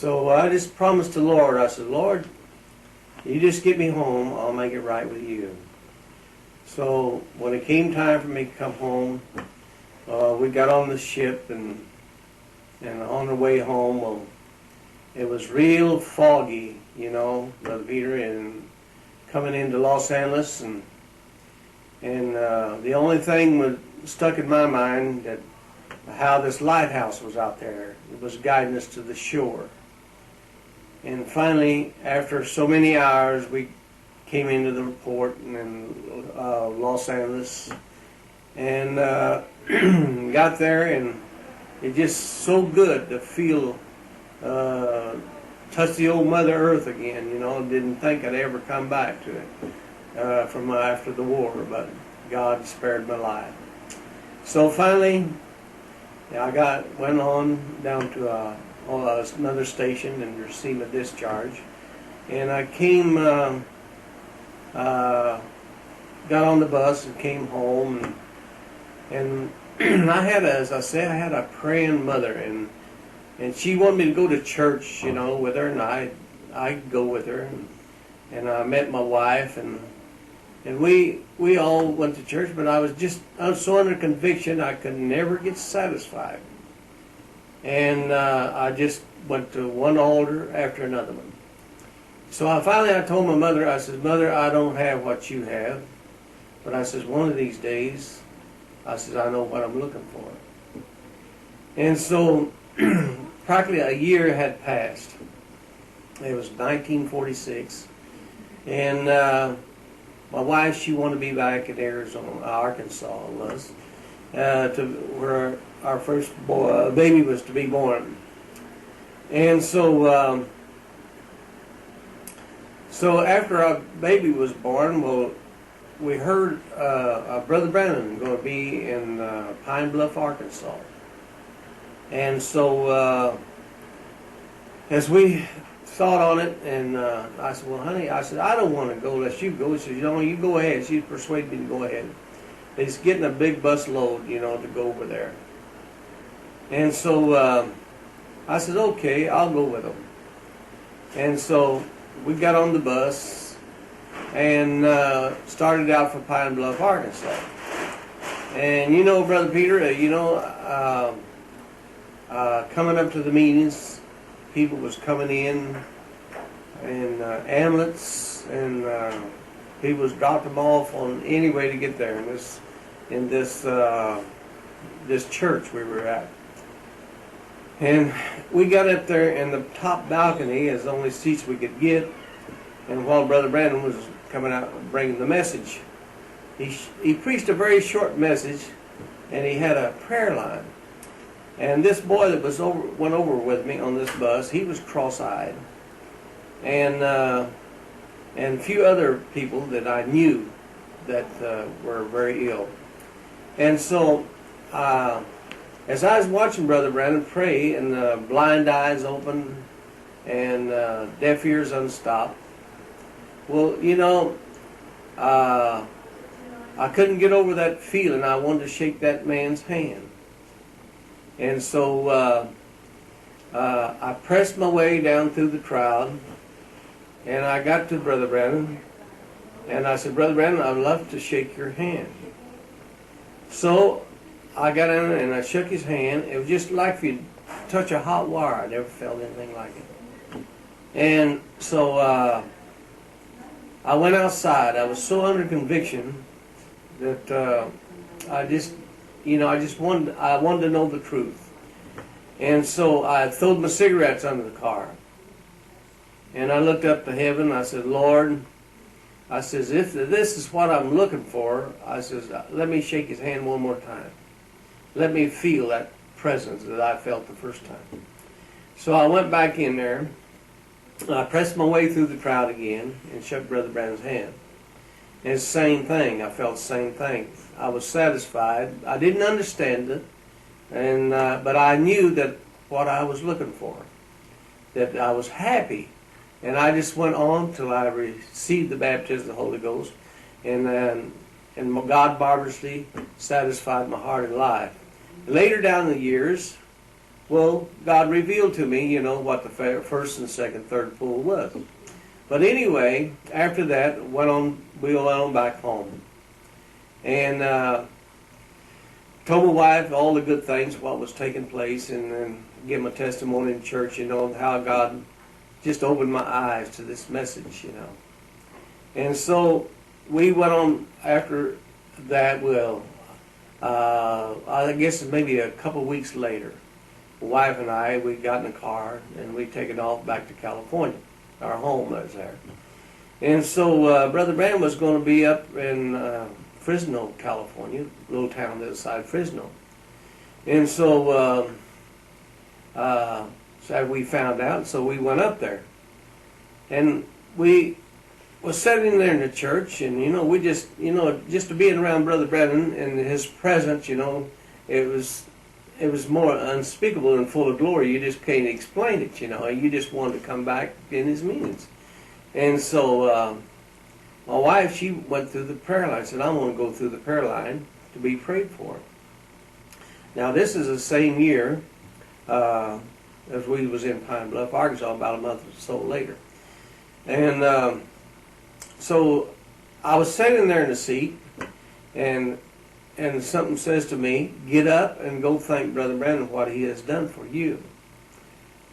So I just promised the Lord, I said, Lord, you just get me home, I'll make it right with you. So when it came time for me to come home, we got on the ship, and on the way home, well, it was real foggy, Brother Peter, and coming into Los Angeles, and the only thing was stuck in my mind that how this lighthouse was out there. It was guiding us to the shore. And finally, after so many hours, we came into the port in Los Angeles, and got there, and it just so good to feel, touch the old Mother Earth again, Didn't think I'd ever come back to it from after the war, but God spared my life. So finally, I went on down to another station and received a discharge, and I came, got on the bus and came home, and I had, as I said, I had a praying mother, and she wanted me to go to church, with her, and I'd go with her, and I met my wife, and we all went to church, but I was so under conviction I could never get satisfied. And I just went to one altar after another one. So I told my mother, I said, Mother, I don't have what you have, but I said, one of these days, I said, I know what I'm looking for. And so practically a year had passed. It was 1946, and my wife, she wanted to be back in Arizona, Arkansas it was, to where our first baby was to be born. And so after our baby was born, well, we heard Brother Brandon going to be in Pine Bluff, Arkansas. And so as we thought on it, and I said, well, honey, I don't want to go unless you go. She said, you go ahead. She persuaded me to go ahead. He's getting a big bus load, to go over there. And so I said, okay, I'll go with them. And so we got on the bus and started out for Pine Bluff, Arkansas. And Brother Peter, coming up to the meetings, people was coming in ambulance, and people was dropped them off on any way to get there in this church we were at. And we got up there in the top balcony as the only seats we could get. And while Brother Brandon was coming out and bringing the message, he preached a very short message, and he had a prayer line. And this boy that went over with me on this bus, he was cross-eyed, and a few other people that I knew that were very ill. And so, as I was watching Brother Brandon pray, and blind eyes open, and deaf ears unstopped, well, I couldn't get over that feeling. I wanted to shake that man's hand. And so I pressed my way down through the crowd, and I got to Brother Brandon, and I said, Brother Brandon, I'd love to shake your hand. So I got in and I shook his hand. It was just like if you touch a hot wire. I never felt anything like it. And so I went outside. I was so under conviction that I wanted to know the truth. And so I throwed my cigarettes under the car. And I looked up to heaven. I said, Lord, I says, if this is what I'm looking for, I says, let me shake his hand one more time. Let me feel that presence that I felt the first time. So I went back in there. I pressed my way through the crowd again and shook Brother Brandon's hand. And it's the same thing. I felt the same thing. I was satisfied. I didn't understand it, but I knew that what I was looking for, that I was happy. And I just went on till I received the baptism of the Holy Ghost, and God marvelously satisfied my heart and life. Later down the years, Well, God revealed to me, what the first and second, third pull was. But anyway, after that, we went on back home. And told my wife all the good things, what was taking place, and then give my testimony in church, how God just opened my eyes to this message, And so we went on after that, I guess maybe a couple weeks later, my wife and I, we got in a car and we taken off back to California, our home was there. And so Brother Branham was going to be up in Fresno, California, a little town the other side of Fresno. And so we found out, so we went up there. And we was sitting there in the church, and we just to being around Brother Branham and his presence, it was more unspeakable and full of glory. You just can't explain it, You just wanted to come back in his meetings. And so my wife, she went through the prayer line. Said, I want to go through the prayer line to be prayed for. Now this is the same year as we was in Pine Bluff, Arkansas, about a month or so later. And so I was sitting there in the seat, and something says to me, get up and go thank Brother Branham for what he has done for you.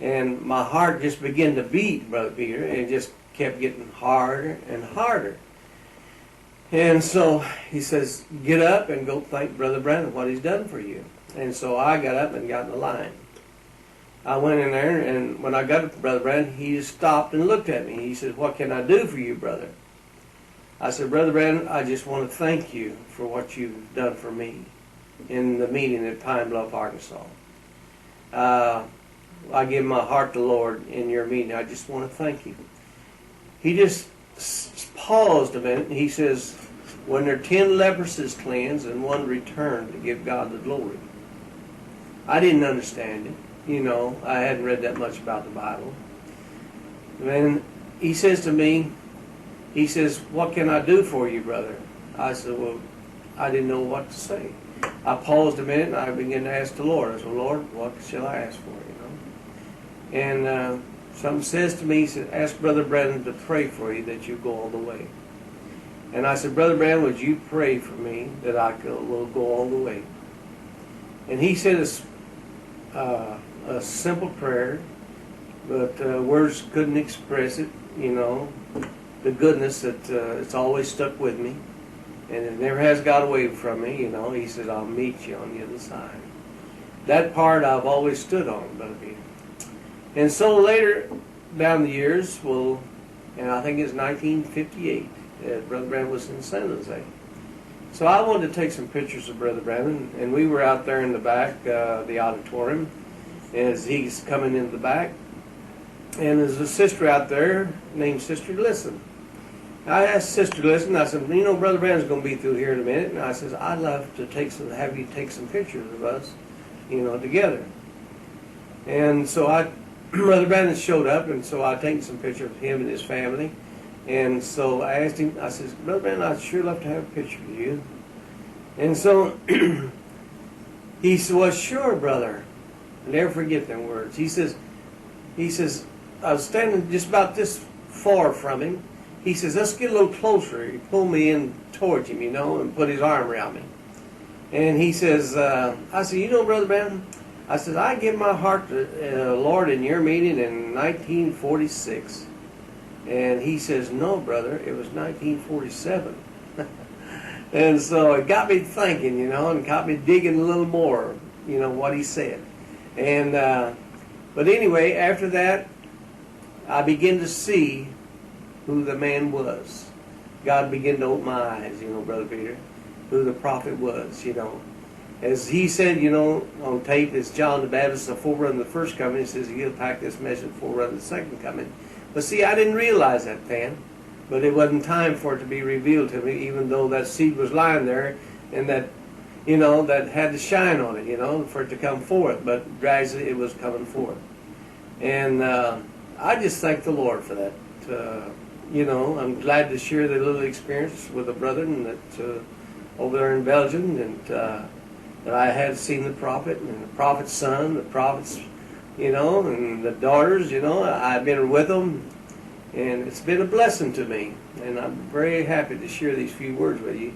And my heart just began to beat, Brother Peter, and it just kept getting harder and harder. And so he says, get up and go thank Brother Branham for what he's done for you. And so I got up and got in the line. I went in there, and when I got up to Brother Branham, he just stopped and looked at me. He said, what can I do for you, brother? I said, Brother Branham, I just want to thank you for what you've done for me in the meeting at Pine Bluff, Arkansas. I give my heart to the Lord in your meeting. I just want to thank you. He just paused a minute, and he says, when there are 10 leprosies cleansed and one returned to give God the glory. I didn't understand it. I hadn't read that much about the Bible. And he says to me, he says, what can I do for you, brother? I said, well, I didn't know what to say. I paused a minute and I began to ask the Lord. I said, Lord, what shall I ask for, And something says to me, he said, ask Brother Branham to pray for you that you go all the way. And I said, Brother Branham, would you pray for me that I will go all the way? And he said a simple prayer, but words couldn't express it, the goodness that it's always stuck with me, and it never has got away from me. He says, I'll meet you on the other side. That part I've always stood on, Brother Peter. And so later down the years, and I think it's 1958, Brother Branham was in San Jose. So I wanted to take some pictures of Brother Branham, and we were out there in the back, the auditorium, as he's coming into the back. And there's a sister out there named Sister Listen. I asked Sister Listen, I said, Brother Branham's going to be through here in a minute. And I said, I'd love to have you take some pictures of us, together. And so Brother Branham showed up, and so I taken some pictures of him and his family. And so I asked him, I said, Brother Branham, I'd sure love to have a picture of you. And so he said, well, sure, brother. I'll never forget them words. He says, I was standing just about this far from him. He says, let's get a little closer. He pulled me in towards him, and put his arm around me. And he says, I said, Brother Branham, I said, I gave my heart to Lord in your meeting in 1946. And he says, no, brother, it was 1947. And so it got me thinking, and got me digging a little more, what he said. And but anyway, after that, I began to see who the man was. God began to open my eyes, Brother Peter, who the prophet was, As he said, on tape, as John the Baptist, the forerunner of the first coming, he says he'll pack this message forerunner of the second coming. But see, I didn't realize that then. But it wasn't time for it to be revealed to me, even though that seed was lying there, and that, that had to shine on it, for it to come forth. But gradually it was coming forth. And I just thank the Lord for that. I'm glad to share the little experience with a brother and that over there in Belgium, and that I had seen the prophet and the prophet's son, the prophet's you know, and the daughters, you know, I've been with them, and it's been a blessing to me. And I'm very happy to share these few words with you.